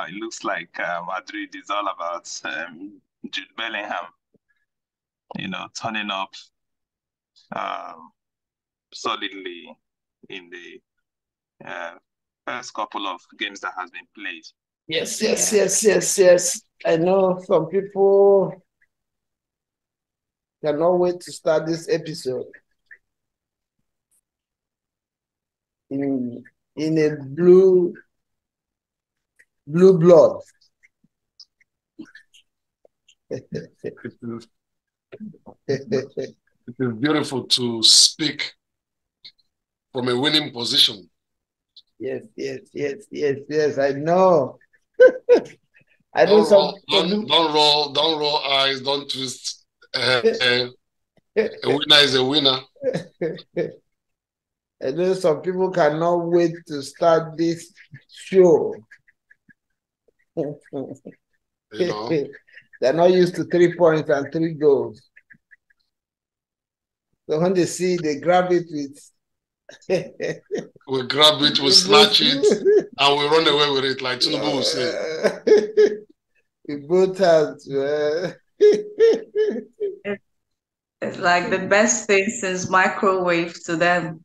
it looks like Madrid is all about Jude Bellingham, turning up solidly in the first couple of games that has been played. Yes. I know some people cannot wait to start this episode in a blue blood. It is beautiful to speak from a winning position. Yes. I know. I know don't roll eyes, don't twist. A winner is a winner. I know some people cannot wait to start this show. They're not used to 3 points and 3 goals. So when they see, they grab it with... we grab it, we snatch it, and we run away with it, like Tinubu will say. With both hands. It's like the best thing since microwave to them.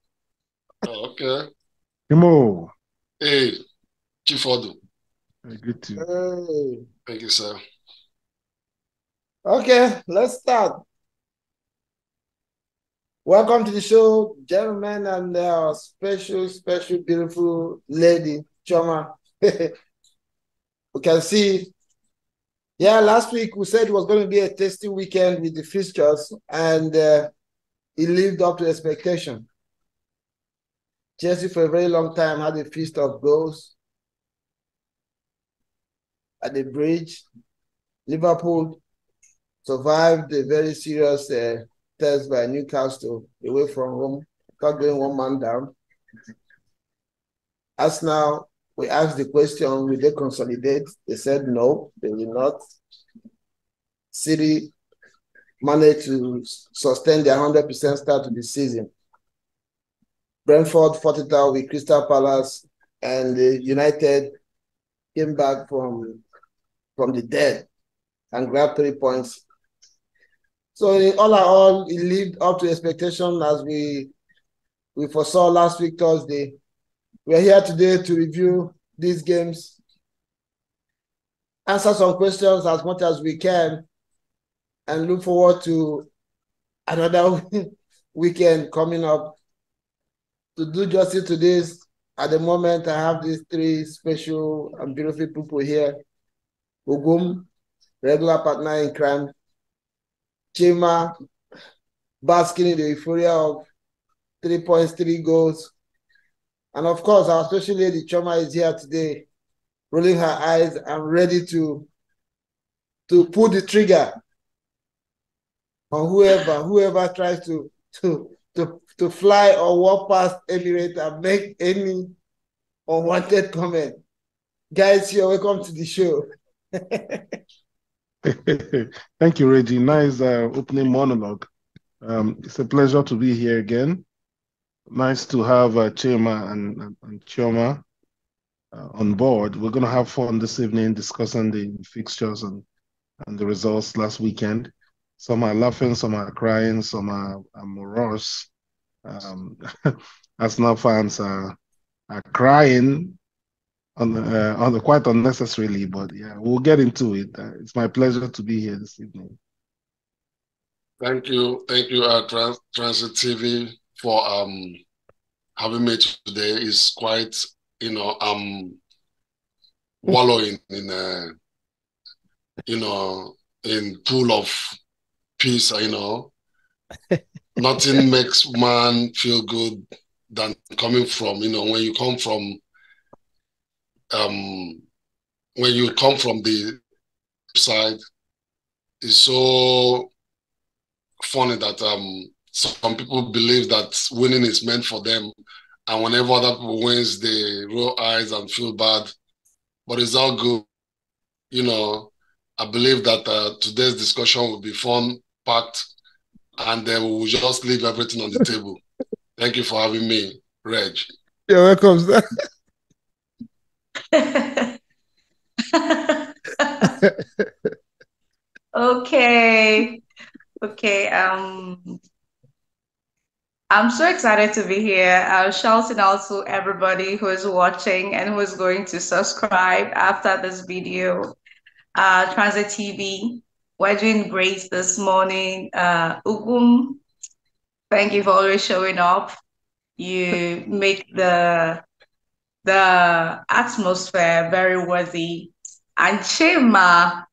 Oh, okay. Kimo. Hey, Chief Odu. Good to. Hey. Thank you, sir. Okay, let's start. Welcome to the show, gentlemen, and our special, beautiful lady, Choma. We can see, last week we said it was going to be a tasty weekend with the fixtures, and it lived up to expectation. Chelsea, for a very long time, had a feast of goals at the bridge. Liverpool survived a very serious test by Newcastle away from home, not going 1 man down. As now, we asked the question, will they consolidate? They said no, they will not. City managed to sustain their 100% start to the season. Brentford fought it out with Crystal Palace, and United came back from the dead and grabbed 3 points. So all in all, it lived up to expectation as we foresaw last week, Thursday. We're here today to review these games, answer some questions as much as we can, and look forward to another weekend coming up. To do justice to this, at the moment, I have these 3 special and beautiful people here. Ogum, regular partner in crime. Chima, basking in the euphoria of 3 points, 3 goals. And of course, our special lady, Choma, is here today, rolling her eyes and ready to pull the trigger on whoever tries to fly or walk past Emirates and make any unwanted comment. Guys, you're welcome to the show. Thank you, Reggie. Nice opening monologue. It's a pleasure to be here again. Nice to have Chima and Chioma on board. We're going to have fun this evening discussing the fixtures and the results last weekend. Some are laughing, some are crying, some are morose. Arsenal fans are crying quite unnecessarily, but yeah, we'll get into it. It's my pleasure to be here this evening. Thank you, Transit TV for having me today. It's quite, wallowing in in pool of peace. Nothing makes man feel good than coming from when you come from the side. It's so funny that some people believe that winning is meant for them, and whenever other people wins, they roll eyes and feel bad. But it's all good. I believe that today's discussion will be fun, packed, and then we will just leave everything on the table. Thank you for having me, Reg. You're welcome, sir. Okay. Okay. I'm so excited to be here. Shouting out to everybody who is watching and who is going to subscribe after this video. Transit TV, we're doing great this morning. Ugum, thank you for always showing up. You make the atmosphere very worthy. And Chema,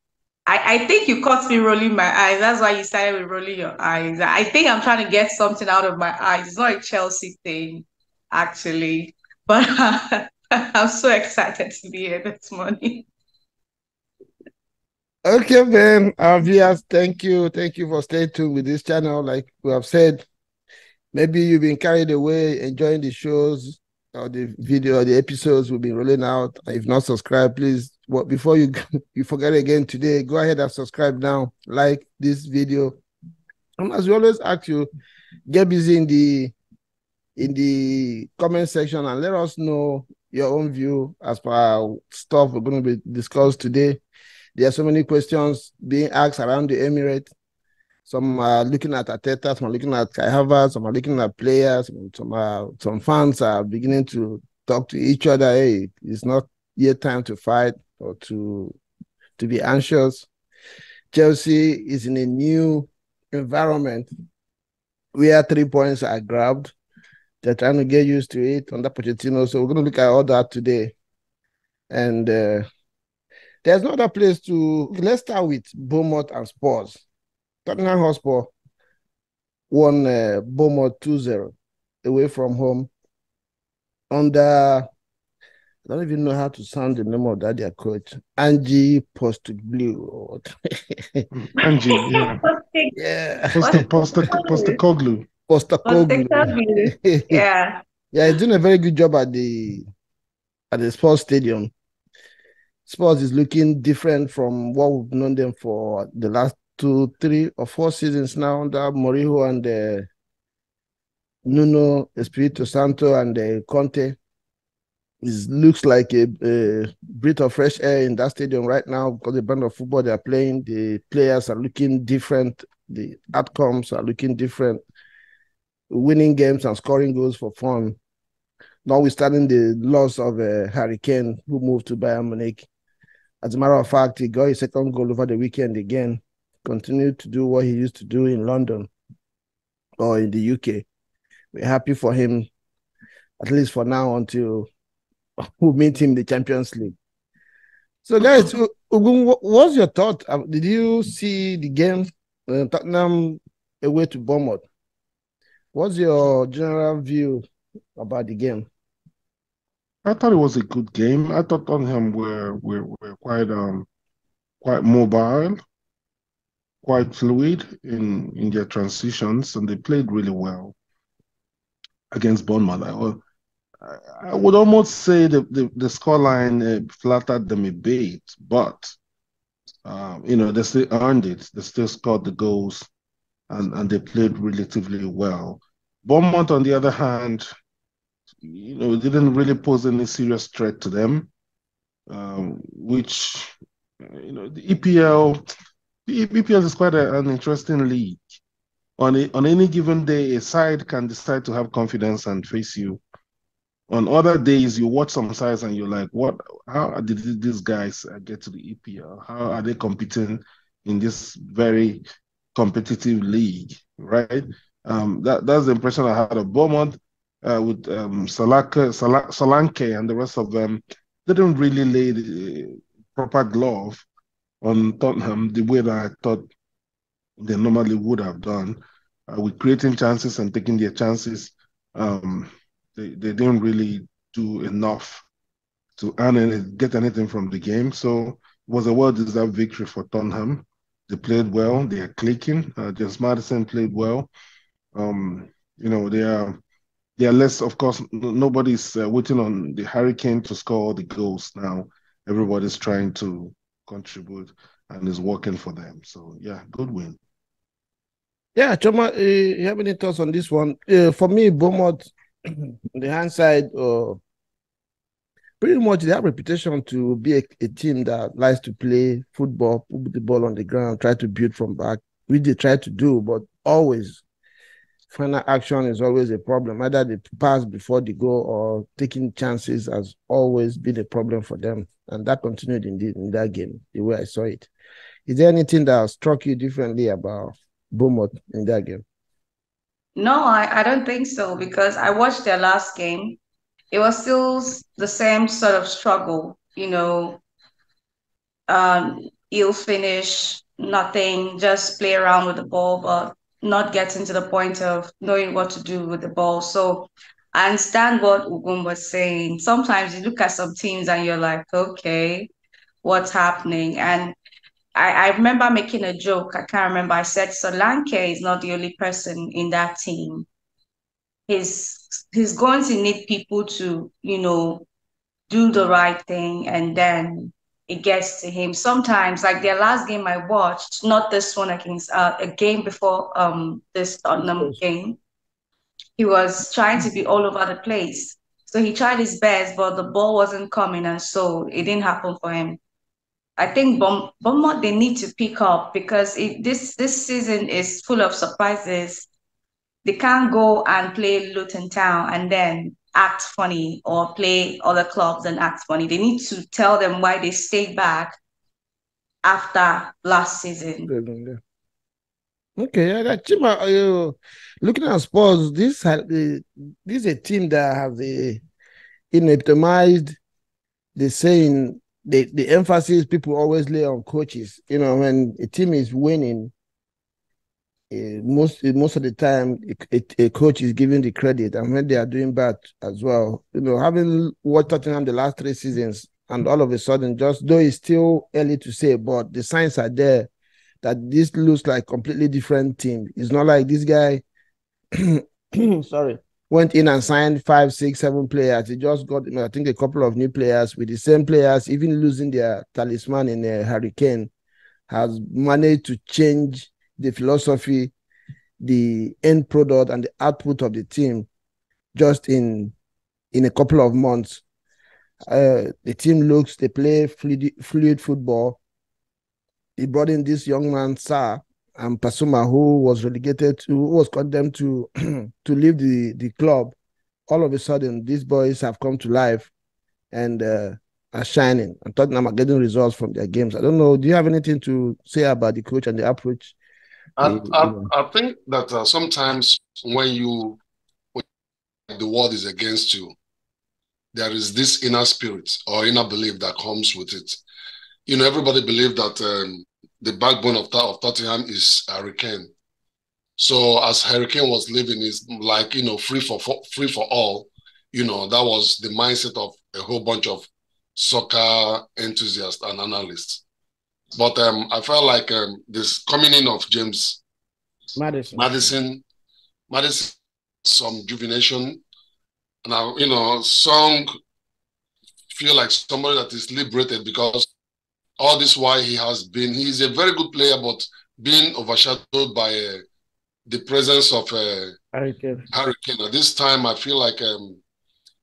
I think you caught me rolling my eyes. That's why you started with rolling your eyes. I think I'm trying to get something out of my eyes. It's not a Chelsea thing, actually. But I'm so excited to be here this morning. Okay, Ben. Our viewers, thank you. Thank you for staying tuned with this channel. Like we have said, maybe you've been carried away enjoying the shows or the video or the episodes we've been rolling out. If not subscribed, please, before you forget again today, go ahead and subscribe now. Like this video. And as we always ask you, get busy in the comment section and let us know your own view as per our stuff we're going to be discussed today. There are so many questions being asked around the Emirates. Some are looking at Arteta, some are looking at Kai Havertz, some are looking at players, some fans are beginning to talk to each other. Hey, it's not yet time to fight or to be anxious. Chelsea is in a new environment where 3 points are grabbed. They're trying to get used to it under Pochettino. So we're going to look at all that today. And there's no other place to... Let's start with Bournemouth and Spurs. Tottenham Hotspur won Bournemouth 2-0 away from home under... I don't even know how to sound the name of their coach. Ange Postecoglou. Angie, yeah. Yeah. Postecoglou. Yeah. Yeah, he's doing a very good job at the Spurs Stadium. Spurs is looking different from what we've known them for the last 2, 3, or 4 seasons now under Mourinho and Nuno Espirito Santo and Conte. It looks like a breath of fresh air in that stadium right now because the brand of football they're playing, the players are looking different, the outcomes are looking different, winning games and scoring goals for fun. Notwithstanding the loss of Harry Kane, who moved to Bayern Munich. As a matter of fact, he got his second goal over the weekend again, continued to do what he used to do in London or in the UK. We're happy for him, at least for now, until we meet him in the Champions League. So, guys, what's your thought? Did you see the game, Tottenham away to Bournemouth? What's your general view about the game? I thought it was a good game. I thought Tottenham were quite mobile, quite fluid in their transitions, and they played really well against Bournemouth. I would almost say the scoreline flattered them a bit, but they still earned it. They still scored the goals, and they played relatively well. Bournemouth, on the other hand, didn't really pose any serious threat to them, which, the EPL is quite an interesting league. On any given day, a side can decide to have confidence and face you. On other days, you watch some sides and you're like, "What? How did these guys get to the EPL? How are they competing in this very competitive league?" Right? That's the impression I had of Bournemouth. With Solanke and the rest of them, they didn't really lay the proper glove on Tottenham the way that I thought they normally would have done, with creating chances and taking their chances. They didn't really do enough to get anything from the game. So it was a well-deserved victory for Tottenham. They played well. They are clicking. James Maddison played well. They are less, of course, nobody's waiting on the Hurricane to score the goals now. Everybody's trying to contribute and is working for them. So, yeah, good win. Yeah, Choma, you have any thoughts on this one? For me, Bournemouth, on the hand side, pretty much they have a reputation to be a team that likes to play football, put the ball on the ground, try to build from back, which they try to do, but always final action is always a problem. Either they pass before they go or taking chances has always been a problem for them. And that continued indeed in that game, the way I saw it. Is there anything that struck you differently about Bournemouth in that game? No, I don't think so, because I watched their last game. It was still the same sort of struggle, ill finish, nothing, just play around with the ball, but not getting to the point of knowing what to do with the ball. So I understand what Ugum was saying. Sometimes you look at some teams and you're like, okay, what's happening? And I remember making a joke. I can't remember. I said Solanke is not the only person in that team. He's going to need people to, do the right thing, and then it gets to him. Sometimes, like their last game I watched, not this one against a game before this Tottenham game, he was trying to be all over the place. So he tried his best, but the ball wasn't coming, and so it didn't happen for him. I think Bournemouth, they need to pick up, because this season is full of surprises. They can't go and play Luton Town and then act funny, or play other clubs and act funny. They need to tell them why they stayed back after last season. Okay, Chima, looking at Spurs, this is a team that have epitomized the saying, the emphasis people always lay on coaches. When a team is winning, most of the time a coach is given the credit, and when they are doing bad as well. Having watched Tottenham the last 3 seasons, and all of a sudden, just though it's still early to say, but the signs are there that this looks like completely different team. It's not like this guy went in and signed 5, 6, 7 players. He just got, I think, a couple of new players with the same players, even losing their talisman in a hurricane, has managed to change the philosophy, the end product, and the output of the team just in a couple of months. The team they play fluid football. He brought in this young man, Sarr, and Pasuma, who was condemned to leave the club. All of a sudden, these boys have come to life and are shining. And Tottenham are getting results from their games. I don't know. Do you have anything to say about the coach and the approach? I think that sometimes when the world is against you, there is this inner spirit or inner belief that comes with it. Everybody believes that the backbone of Tottenham is Hurricane. So as Hurricane was living, is like, free for all. That was the mindset of a whole bunch of soccer enthusiasts and analysts. But I felt like this coming in of James Maddison, some juvenation, and Song feel like somebody that is liberated, because all this while he's a very good player, but being overshadowed by the presence of Hurricane. At this time, I feel like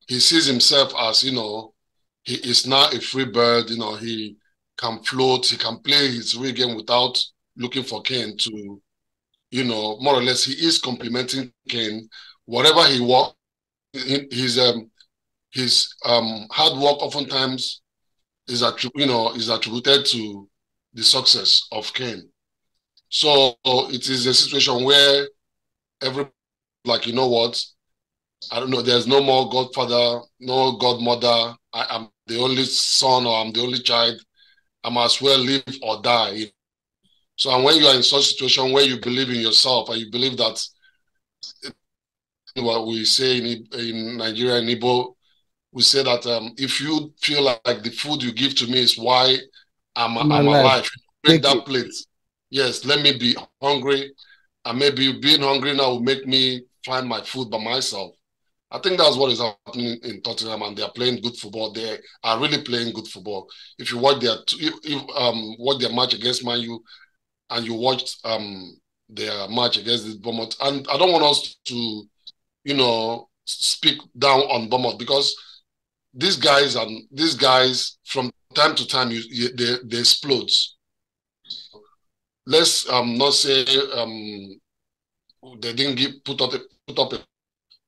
he sees himself as, he is now a free bird. He can float, he can play his real game without looking for Kane to, more or less, he is complimenting Kane. Whatever he works, his hard work oftentimes is attributed to the success of Kane. So it is a situation where everybody, like, I don't know, there's no more godfather, no godmother. I'm the only son, or I'm the only child. I might as well live or die. So, and when you are in such a situation where you believe in yourself and you believe that, what we say in Nigeria, in Igbo, we say that if you feel like the food you give to me is why I'm alive, break that plate. Yes, let me be hungry, and maybe being hungry now will make me find my food by myself. I think that's what is happening in Tottenham, and they are playing good football. They are really playing good football. If you watch their match against Man U, and you watched their match against the Bournemouth, and I don't want us to, speak down on Bournemouth, because these guys from time to time they explode. Let's not say they didn't put up a.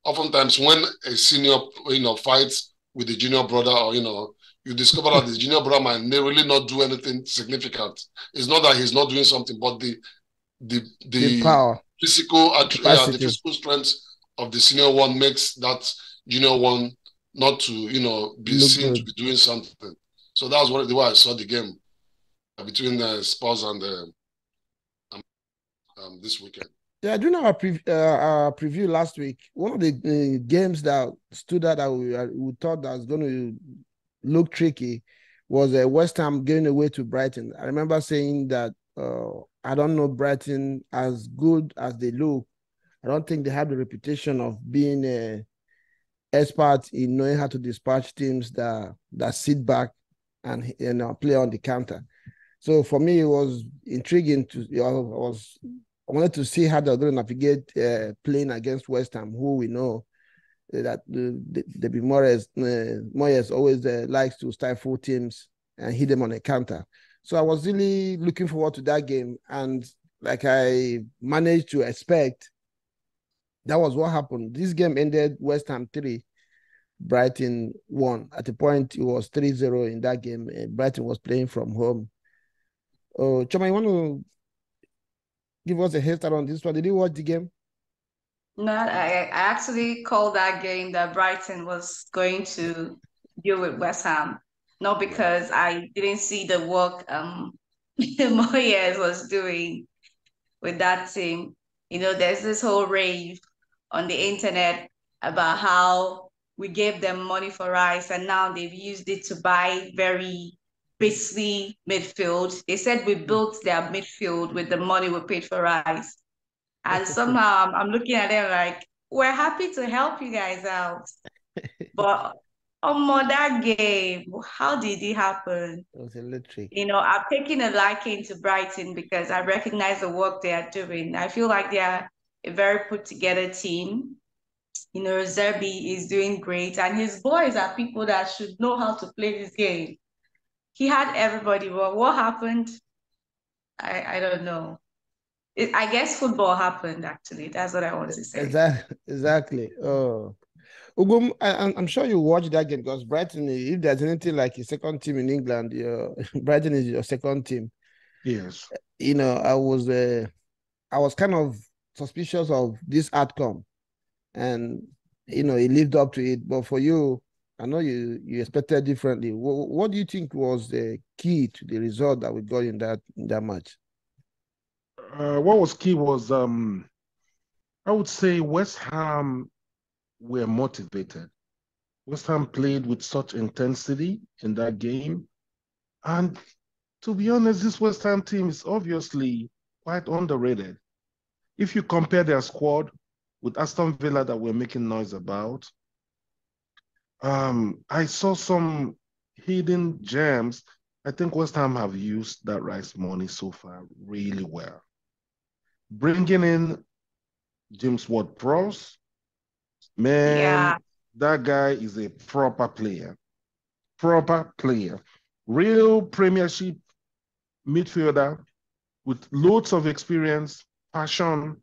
Oftentimes, when a senior fights with a junior brother, or you discover that the junior brother might really not do anything significant. It's not that he's not doing something, but the power, physical the physical strength of the senior one makes that junior one not to be seen to be doing something. So that's the way I saw the game between Spurs and this weekend. Yeah, during our preview last week, one of the games that stood out that we thought that was going to look tricky was West Ham going away to Brighton. I remember saying that I don't know Brighton as good as they look. I don't think they have the reputation of being experts in knowing how to dispatch teams that sit back and play on the counter. So for me, it was intriguing I wanted to see how they're going to navigate playing against West Ham, who we know that the Moyes always likes to stifle teams and hit them on a counter. So I was really looking forward to that game. And like I managed to expect, that was what happened. This game ended West Ham 3, Brighton 1. At the point, it was 3-0 in that game. Brighton was playing from home. Oh, Choma, you want to give us a head start on this one? Did you watch the game? No, I actually called that game that Brighton was going to deal with West Ham. Not because I didn't see the work Moyes was doing with that team. There's this whole rave on the internet about how we gave them money for Rice and now they've used it to buy very beastly midfield. They said we built their midfield with the money we paid for Rice. And somehow I'm looking at them like, we're happy to help you guys out. But that game, how did it happen? It was electric. I've taken a liking to Brighton because I recognize the work they are doing. I feel like they are a very put together team. Zerbi is doing great, and his boys are people that should know how to play this game. He had everybody, but what happened? I don't know. I guess football happened, actually. That's what I want to say. Exactly. Oh. Ugum, I'm sure you watched that game because Brighton, if there's anything like a second team in England, Brighton is your second team. Yes. I was kind of suspicious of this outcome, and he lived up to it. But for you, I know you expected differently. What do you think was the key to the result that we got in that match? What was key was I would say West Ham were motivated. West Ham played with such intensity in that game. And to be honest, this West Ham team is obviously quite underrated. If you compare their squad with Aston Villa that we're making noise about, I saw some hidden gems. I think West Ham have used that Rice money so far really well. Bringing in James Ward-Prowse, man, that guy is a proper player. Real Premiership midfielder with loads of experience, passion.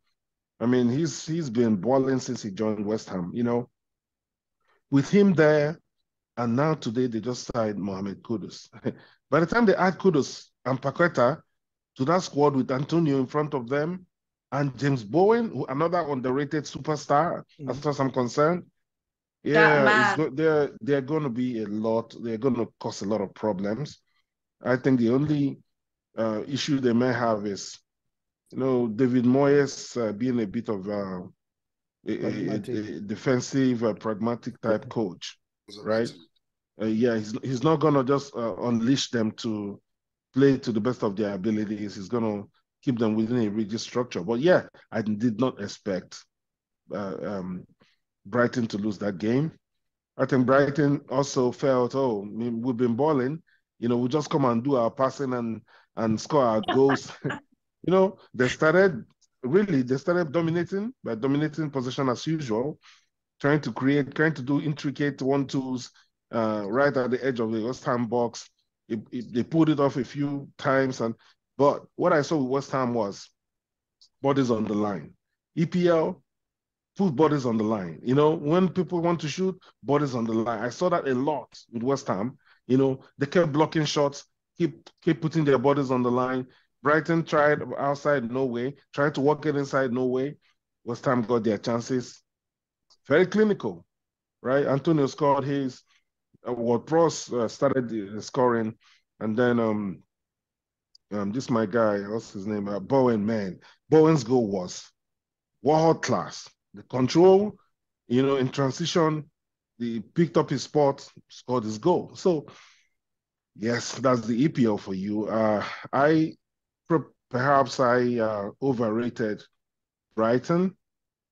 I mean, he's been balling since he joined West Ham, With him there, and now today they just signed Mohamed Kudus. By the time they add Kudus and Paqueta to that squad with Antonio in front of them, and James Bowen, another underrated superstar, as far as I'm concerned. Yeah, they're going to be a lot. They're going to cause a lot of problems. I think the only issue they may have is, David Moyes being a bit of a defensive, pragmatic type coach, right? He's not going to just unleash them to play to the best of their abilities. He's going to keep them within a rigid structure. But yeah, I did not expect Brighton to lose that game. I think Brighton also felt, we've been balling, we just come and do our passing and score our goals. They started dominating possession as usual, trying to do intricate 1-2s, right at the edge of the West Ham box. They pulled it off a few times, but what I saw with West Ham was bodies on the line. EPL, put bodies on the line. You know, when people want to shoot, bodies on the line. I saw that a lot with West Ham. You know, they kept blocking shots, keep putting their bodies on the line. Brighton tried outside, no way. Tried to work it inside, no way. West Ham got their chances. Very clinical, right? Antonio scored his. Pross started scoring, and then this my guy, what's his name? Bowen, man. Bowen's goal was world class. The control, you know, in transition, he picked up his spot, scored his goal. So, yes, that's the EPL for you. Perhaps I overrated Brighton.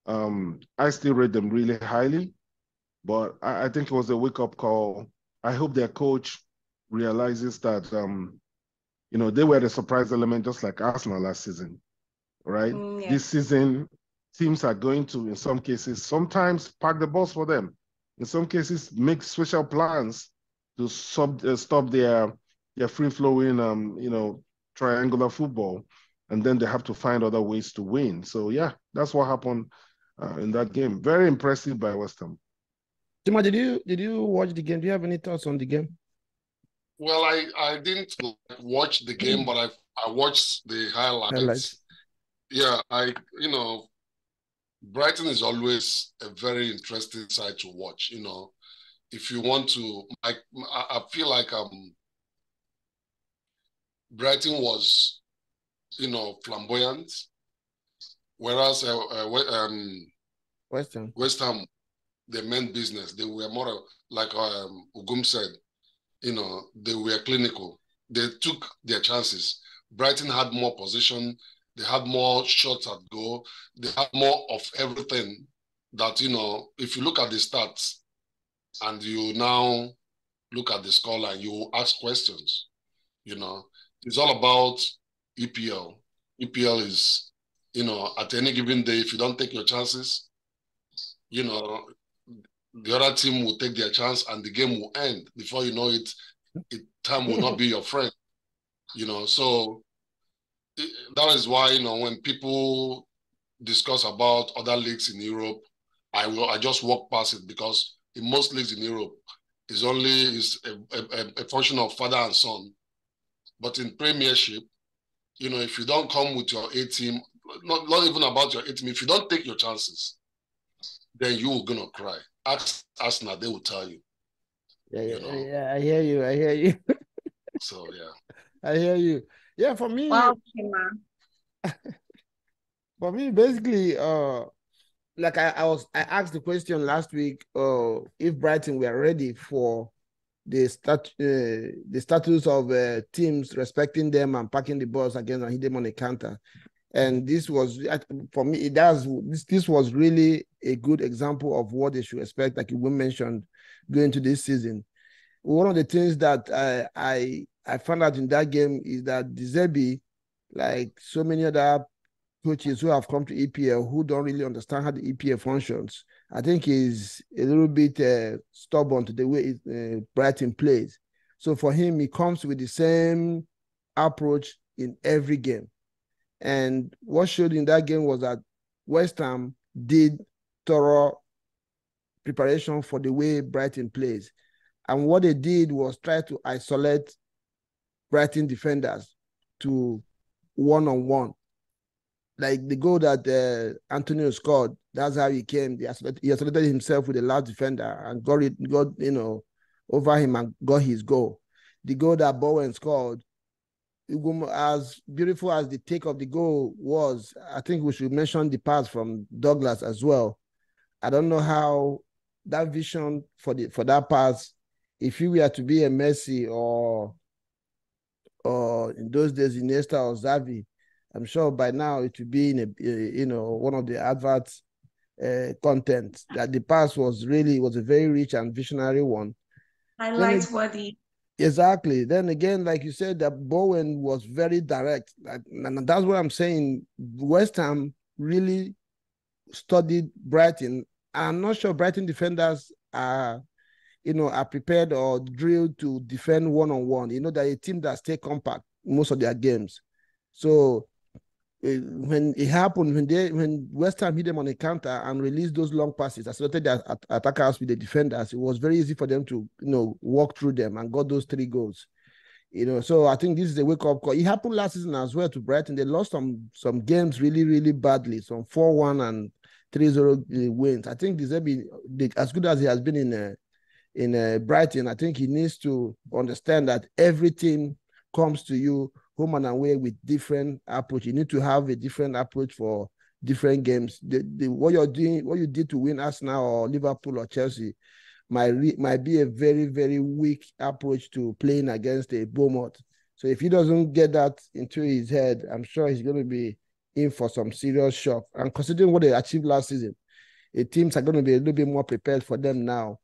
I still rate them really highly, but I think it was a wake-up call. I hope their coach realizes that, you know, they were the surprise element just like Arsenal last season, right? Yeah. This season, teams are going to, in some cases, sometimes park the bus for them. In some cases, make special plans to stop their free-flowing, you know, triangular football, and then they have to find other ways to win. So yeah, that's what happened in that game. Very impressive by West Ham. Tima, did you watch the game? Do you have any thoughts on the game? Well, I didn't watch the game, but I watched the highlights. Yeah, you know, Brighton is always a very interesting side to watch. You know, if you want to, I feel like Brighton was, you know, flamboyant, whereas West Ham, they meant business. They were more like Ugum said, you know, they were clinical. They took their chances. Brighton had more possession. They had more shots at goal. They had more of everything that, you know, if you look at the stats and you now look at the scoreline, you ask questions, you know. It's all about EPL. EPL is, you know, at any given day, if you don't take your chances, you know, the other team will take their chance and the game will end. Before you know it, time will not be your friend, you know. So that is why, you know, when people discuss about other leagues in Europe, I just walk past it, because in most leagues in Europe, is a function of father and son. But in Premiership, you know, if you don't come with your A team, not even about your A team, if you don't take your chances, then you're gonna cry. Ask Arsenal, they will tell you. Yeah, I hear you. So yeah, I hear you. Yeah, for me, Well, for me, basically, like I asked the question last week, if Brighton were ready for the status of teams respecting them and packing the balls against and hit them on the counter. And this was, for me, this was really a good example of what they should expect, like you mentioned, going to this season. One of the things that I found out in that game is that De Zerbi, like so many other coaches who have come to EPL who don't really understand how the EPL functions, I think is a little bit stubborn to the way Brighton plays. So for him, he comes with the same approach in every game. And what showed in that game was that West Ham did thorough preparation for the way Brighton plays. And what they did was try to isolate Brighton defenders to one-on-one. Like the goal that Antonio scored, that's how he came. He isolated himself with the last defender and got you know, over him and got his goal. The goal that Bowen scored, as beautiful as the take of the goal was, I think we should mention the pass from Douglas as well. I don't know how that vision for that pass, if you were to be a Messi or in those days Iniesta or Xavi, I'm sure by now it would be in you know, one of the adverts content. That the pass was a very rich and visionary one. Highlight worthy. Exactly. Then again, like you said, that Bowen was very direct. And that's what I'm saying. West Ham really studied Brighton. I'm not sure Brighton defenders are are prepared or drilled to defend one-on-one. They're a team that stay compact most of their games. So when it happened, when West Ham hit them on a counter and released those long passes, accelerated their attackers with the defenders, it was very easy for them to walk through them and got those 3 goals. So I think this is a wake-up call. It happened last season as well to Brighton. They lost some games really, really badly, some 4-1 and 3-0 wins. I think Deserbi, as good as he has been in Brighton, I think he needs to understand that everything comes to you home and away with different approach. You need to have a different approach for different games. What you're doing, what you did to win Arsenal or Liverpool or Chelsea might be a very, very weak approach to playing against a Bournemouth. So if he doesn't get that into his head, I'm sure he's going to be in for some serious shock. And considering what they achieved last season, the teams are going to be a little bit more prepared for them now.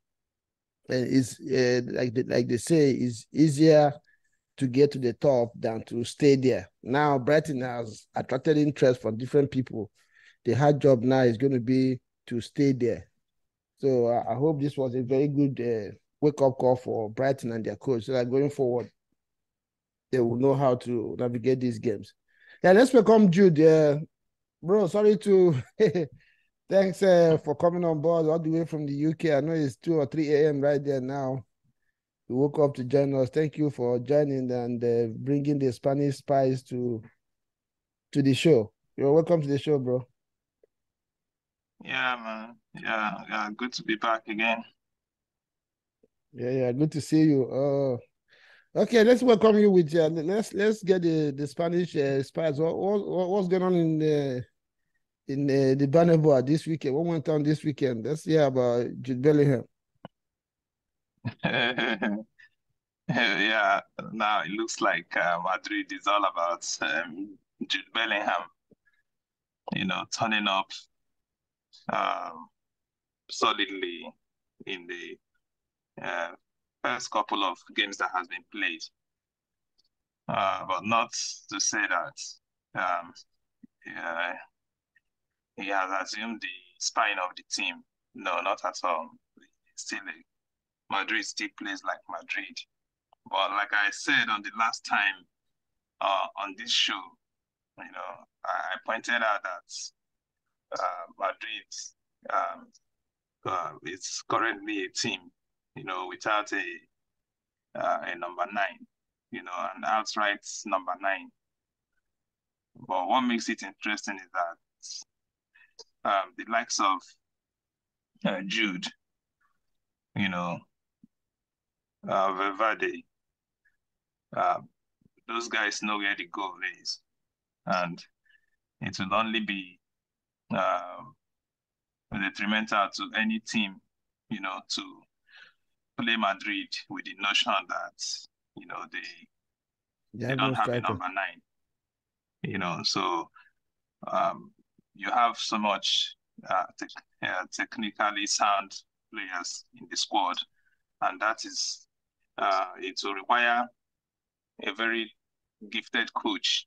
And it's like they say, it's easier to get to the top than to stay there. Now Brighton has attracted interest from different people. The hard job now is going to be to stay there. So I hope this was a very good wake-up call for Brighton and their coach, so that going forward, they will know how to navigate these games. Yeah, let's welcome Jude. Bro, sorry to... Thanks for coming on board all the way from the UK. I know it's 2 or 3 a.m. right there now. You woke up to join us. Thank you for joining and bringing the Spanish spice to the show. You're welcome to the show, bro. Yeah, man. Yeah. Good to be back again. Yeah. Good to see you. Okay, let's welcome you with let's get the Spanish spice. What's going on in the Bernabeu this weekend? What went on this weekend? Let's hear about Jude Bellingham. Yeah, now it looks like Madrid is all about Jude Bellingham, turning up solidly in the first couple of games that has been played. But not to say that he has assumed the spine of the team. No, not at all. Madrid still plays like Madrid. But like I said on the last time on this show, I pointed out that Madrid is currently a team, without a number 9, an outright number 9. But what makes it interesting is that the likes of Jude, Valverde, those guys know where the goal is, and it will only be detrimental to any team, to play Madrid with the notion that they don't have a number 9. So you have so much technically sound players in the squad, and that is it will require a very gifted coach,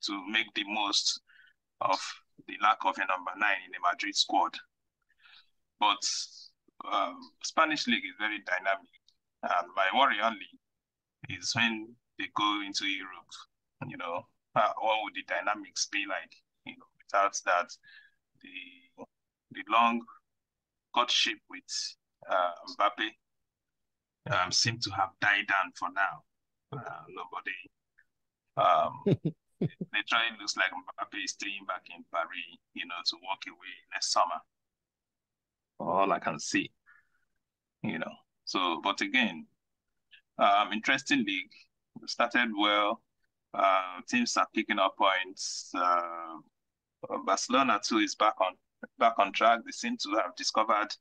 to make the most of the lack of a number 9 in the Madrid squad. But Spanish league is very dynamic, and my worry only is when they go into Europe. What would the dynamics be like? Without that, the long courtship with Mbappe seem to have died down for now. Nobody. Literally looks like Mbappe is staying back in Paris, to walk away next summer. All I can see. So, but again, interesting league. We started well. Teams are picking up points. Barcelona too is back on track. They seem to have discovered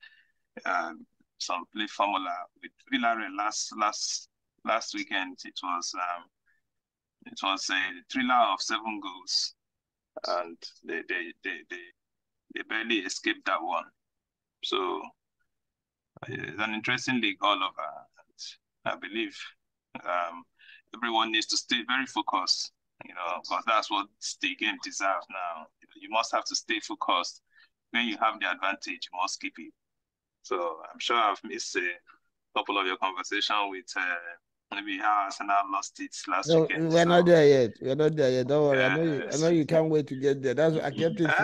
some play formula with Villarreal last weekend. It was a thriller of 7 goals, and they barely escaped that one. So it's an interesting league all over. I believe everyone needs to stay very focused, because that's what the game deserves now. You must have to stay focused. When you have the advantage, you must keep it. So I'm sure I've missed a couple of your conversation with maybe how Arsenal lost it last weekend. We're not there yet. We're not there yet. Don't worry. Yes. I know you can't wait to get there. That's what I kept it for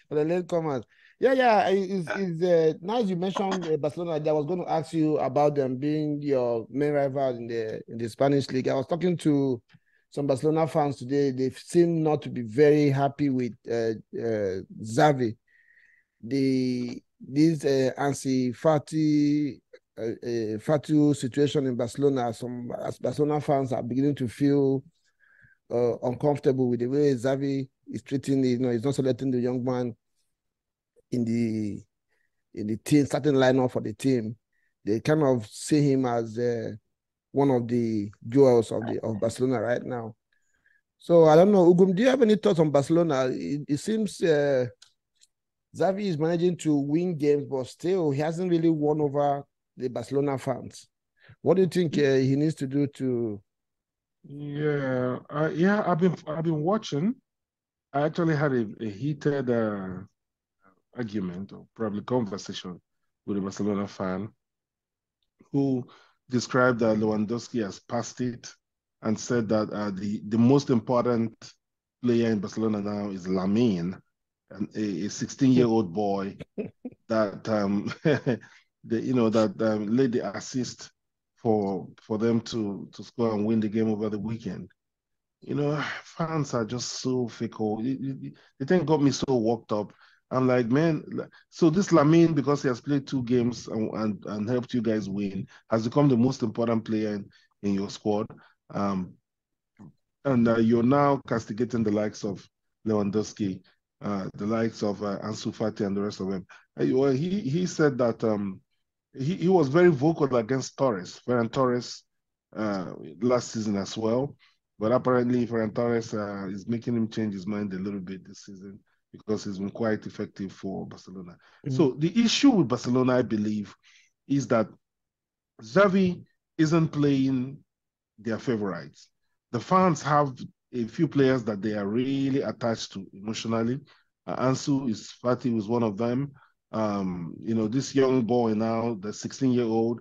for the latecomers. Yeah. It's nice you mentioned Barcelona. I was going to ask you about them being your main rival in the Spanish league. I was talking to some Barcelona fans today. They seem not to be very happy with Xavi. This Ansu Fati situation in Barcelona. Some as Barcelona fans are beginning to feel uncomfortable with the way Xavi is treating. He's not selecting the young man in the team, starting lineup for the team. They kind of see him as one of the jewels of Barcelona right now. So I don't know, Ugum, do you have any thoughts on Barcelona? It seems Xavi is managing to win games, but still he hasn't really won over the Barcelona fans. What do you think he needs to do to? Yeah, I've been watching. I actually had a heated argument or probably conversation with a Barcelona fan who described Lewandowski as past it and said that the most important player in Barcelona now is Lamine, a 16-year-old boy that laid the assist for them to score and win the game over the weekend. Fans are just so fickle. The thing got me so worked up. I'm like, man, so this Lamine, because he has played 2 games and helped you guys win, has become the most important player in your squad. And you're now castigating the likes of Lewandowski, the likes of Ansu Fati and the rest of them. He said that he was very vocal against Ferran Torres, last season as well. But apparently Ferran Torres is making him change his mind a little bit this season because he's been quite effective for Barcelona. So the issue with Barcelona, I believe, is that Xavi isn't playing their favorites. The fans have a few players that they are really attached to emotionally. Ansu Fati is one of them. This young boy now, the 16-year-old,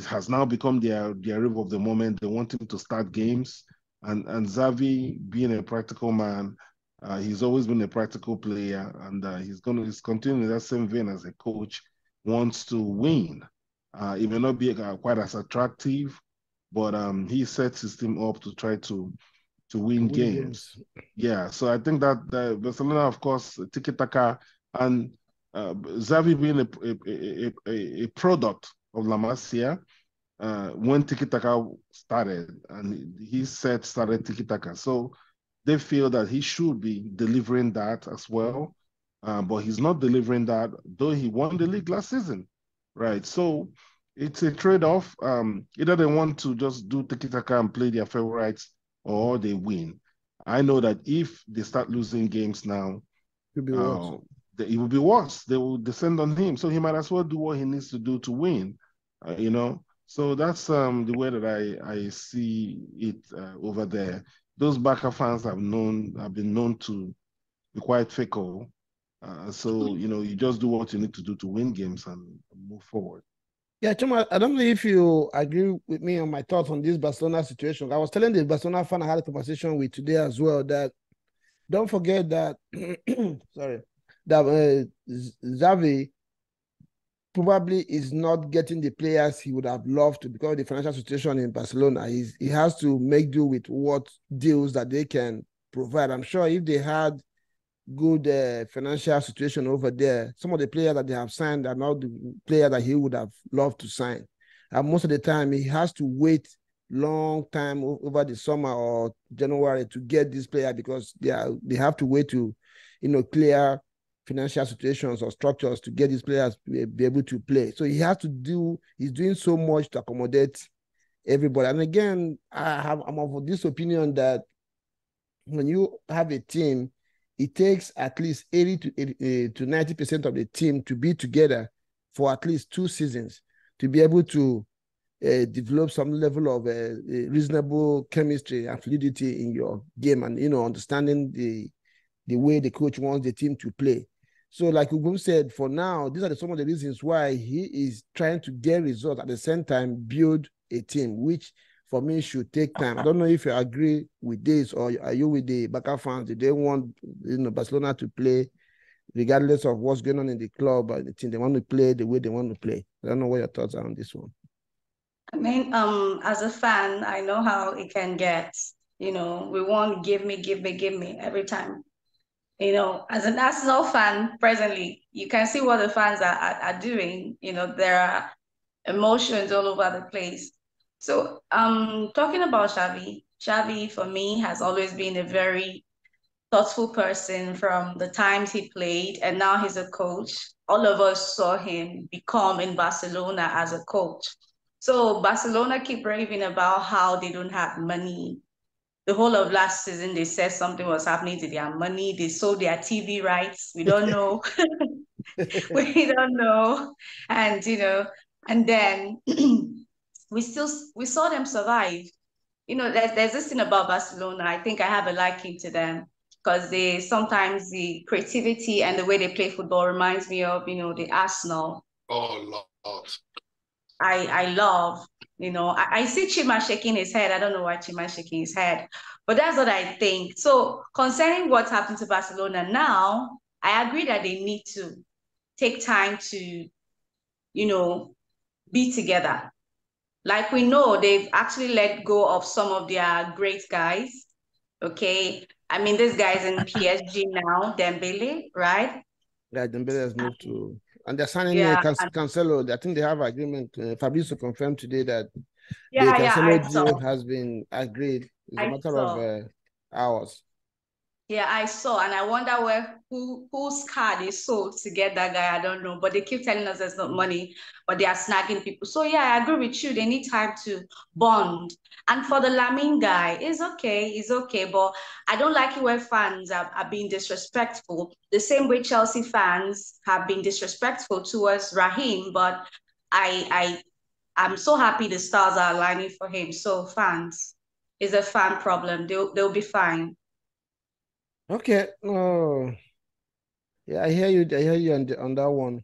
has now become their rib of the moment. They want him to start games. And Xavi, being a practical man, he's always been a practical player, and he's continuing in that same vein as a coach, wants to win. It may not be quite as attractive, but he sets his team up to try to win games. Yeah, so I think that Barcelona, of course, tiki-taka, and Xavi being a product of La Masia, when tiki-taka started, and he started tiki-taka. So they feel that he should be delivering that as well, but he's not delivering that, though he won the league last season, right? So it's a trade-off. Either they want to just do tiki-taka and play their favorites, or they win. I know that if they start losing games now, it will be worse. They will descend on him. So he might as well do what he needs to do to win, So that's the way that I see it over there. Those Barca fans have been known to be quite fickle. So, you just do what you need to do to win games and move forward. Yeah, Chuma, I don't know if you agree with me on my thoughts on this Barcelona situation. I was telling the Barcelona fan I had a conversation with today as well that don't forget that, that Xavi probably is not getting the players he would have loved to because of the financial situation in Barcelona. He has to make do with what deals that they can provide. I'm sure if they had good financial situation over there, some of the players that they have signed are not the player that he would have loved to sign. And most of the time, he has to wait long time over the summer or January to get this player because they have to wait to, clear financial situations or structures to get these players to be able to play. So he's doing so much to accommodate everybody. And again, I'm of this opinion that when you have a team, it takes at least 80 to 90% of the team to be together for at least 2 seasons to be able to develop some level of reasonable chemistry and fluidity in your game and, understanding the way the coach wants the team to play. So, like Ugum said, for now, these are some of the reasons why he is trying to get results at the same time build a team, which for me should take time. I don't know if you agree with this, or are you with the Barca fans? Do they want Barcelona to play regardless of what's going on in the club or the team? They want to play the way they want to play. I don't know what your thoughts are on this one. I mean, as a fan, I know how it can get. We want give me every time. As an Arsenal fan presently, you can see what the fans are doing. There are emotions all over the place. So, talking about Xavi for me has always been a very thoughtful person from the times he played, and now he's a coach. All of us saw him become in Barcelona as a coach. So Barcelona keep raving about how they don't have money. The whole of last season, they said something was happening to their money. They sold their TV rights. We don't know. We don't know. And and then we saw them survive. There's this thing about Barcelona. I think I have a liking to them because they sometimes the creativity and the way they play football reminds me of, the Arsenal. Oh, Lord. I love, I see Chima shaking his head. I don't know why Chima is shaking his head, but that's what I think. So concerning what's happened to Barcelona now, I agree that they need to take time to, be together. Like we know, they've actually let go of some of their great guys. Okay. I mean, this guy's in PSG now, Dembele, right? Yeah, Dembele has moved to, and they're signing Yeah. Cancelo. I think they have agreement. Fabrizio confirmed today that the Yeah, Cancelo I deal saw. has been agreed. It's a I matter saw. of hours. Yeah, I saw, and I wonder whose car they sold to get that guy. I don't know, but they keep telling us there's not money, but they are snagging people. So yeah, I agree with you. They need time to bond. And for the Lamine guy, it's okay, but I don't like it when fans are being disrespectful. The same way Chelsea fans have been disrespectful towards Raheem, but I'm so happy the stars are aligning for him. So fans, it's a fan problem. They'll be fine. Okay. No. Yeah, I hear you. I hear you on that one.